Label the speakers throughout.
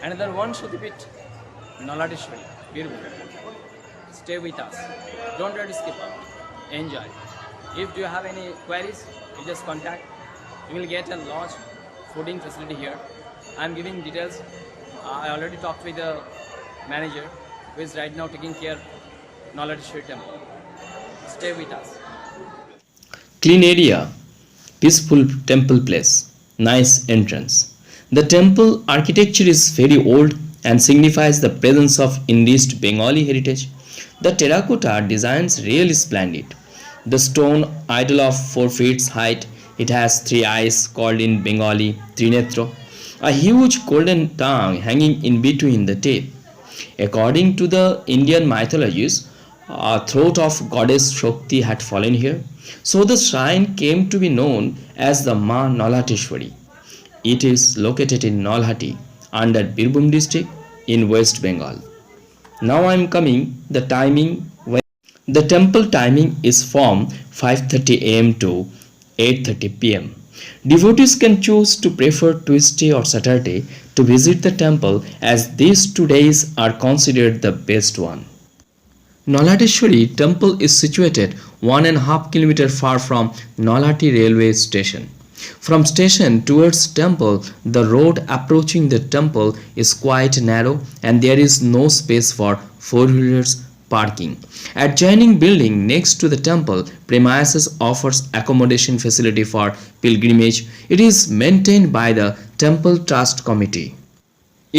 Speaker 1: Another one Sotipit, Naladeshwari, Birbhum. Stay with us. Don't try to skip out. Enjoy. If you have any queries, you just contact. You will get a lodge fooding facility here. I'm giving details. I already talked with the manager who is right now taking care of Naladeshwari temple. Stay with us.
Speaker 2: Clean area, peaceful temple place, nice entrance. The temple architecture is very old and signifies the presence of enriched Bengali heritage. The terracotta designs really splendid. The stone idol of 4 feet height, it has 3 eyes called in Bengali Trinetro, a huge golden tongue hanging in between the teeth. According to the Indian mythologies, a throat of goddess Shakti had fallen here, so the shrine came to be known as the Ma Nalateshwari. It is located in Nalhati under Birbhum district in West Bengal. Now I am coming the timing. The temple timing is from 5:30 am to 8:30 pm. Devotees can choose to prefer Tuesday or Saturday to visit the temple as these 2 days are considered the best one. Naladeshwari temple is situated 1.5 km far from Nalhati railway station. From station towards temple, the road approaching the temple is quite narrow and there is no space for four-wheelers parking. Adjoining building next to the temple premises offers accommodation facility for pilgrimage. It is maintained by the temple trust committee.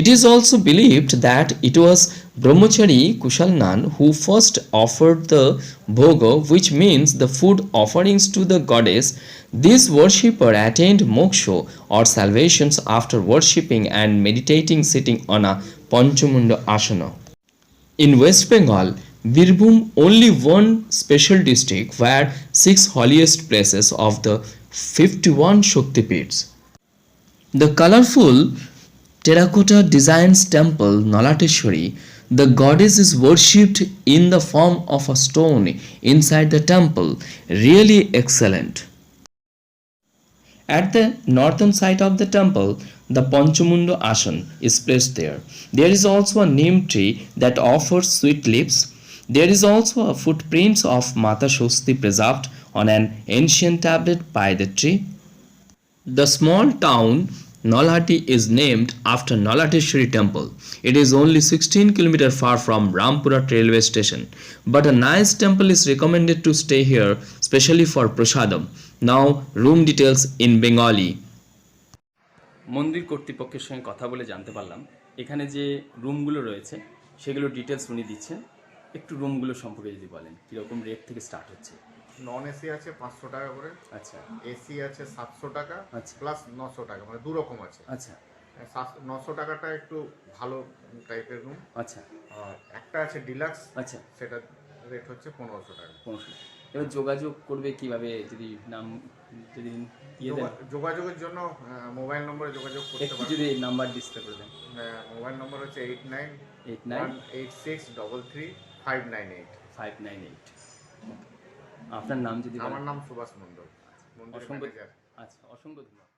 Speaker 2: It is also believed that it was Brahmachari Kushalnan who first offered the bhoga, which means the food offerings to the goddess. This worshipper attained moksha or salvations after worshipping and meditating sitting on a Panchamunda asana. In West Bengal, Birbhum only one special district where 6 holiest places of the 51 Shaktipeeths. The colorful terracotta designs temple Nalateshwari, the goddess is worshipped in the form of a stone inside the temple. Really excellent. At the northern side of the temple, the Panchamunda Asan is placed there. There is also a neem tree that offers sweet leaves. There is also a footprints of Mata Shasti preserved on an ancient tablet by the tree. The small town Nalhati is named after Nalateshwari temple. It is only 16 km far from Rampura railway station. But a nice temple is recommended to stay here, especially for prasadam. Now room details in Bengali.
Speaker 1: মন্দির কর্তৃপক্ষের সঙ্গে কথা বলে জানতে পারলাম এখানে যে রুমগুলো রয়েছে সেগুলো ডিটেলস উনি দিচ্ছেন। একটু রুমগুলো সম্পর্কে যদি বলেন কীরকম রেট থেকে স্টার্ট হচ্ছে।
Speaker 3: নন এসি আছে 500 টাকা করে,
Speaker 1: আচ্ছা
Speaker 3: এসি আছে 700 টাকা,
Speaker 1: আচ্ছা
Speaker 3: প্লাস 900 টাকা, মানে দু রকম আছে।
Speaker 1: আচ্ছা
Speaker 3: 900 টাকাটা একটু ভালো টাইপের রুম,
Speaker 1: আচ্ছা
Speaker 3: আর একটা আছে ডিলাক্স,
Speaker 1: আচ্ছা
Speaker 3: সেটা রেট হচ্ছে 1500 টাকা।
Speaker 1: 1500। এবার যোগাযোগ করবে কিভাবে যদি নাম যদি ইয়ে দেন
Speaker 3: যোগাযোগের জন্য মোবাইল নম্বরে যোগাযোগ করতে
Speaker 1: একটু
Speaker 3: পারেন।
Speaker 1: যদি নাম্বার ডিসপ্লে করে দেন।
Speaker 3: মোবাইল নম্বর হচ্ছে
Speaker 1: 89
Speaker 3: 891863598598।
Speaker 1: আপনার নাম যদি
Speaker 3: আমার নাম সুভাষ মণ্ডল, মন্দিরের
Speaker 1: অসংখ্য
Speaker 3: ম্যানেজার।
Speaker 1: আচ্ছা অসংখ্য ধন্যবাদ।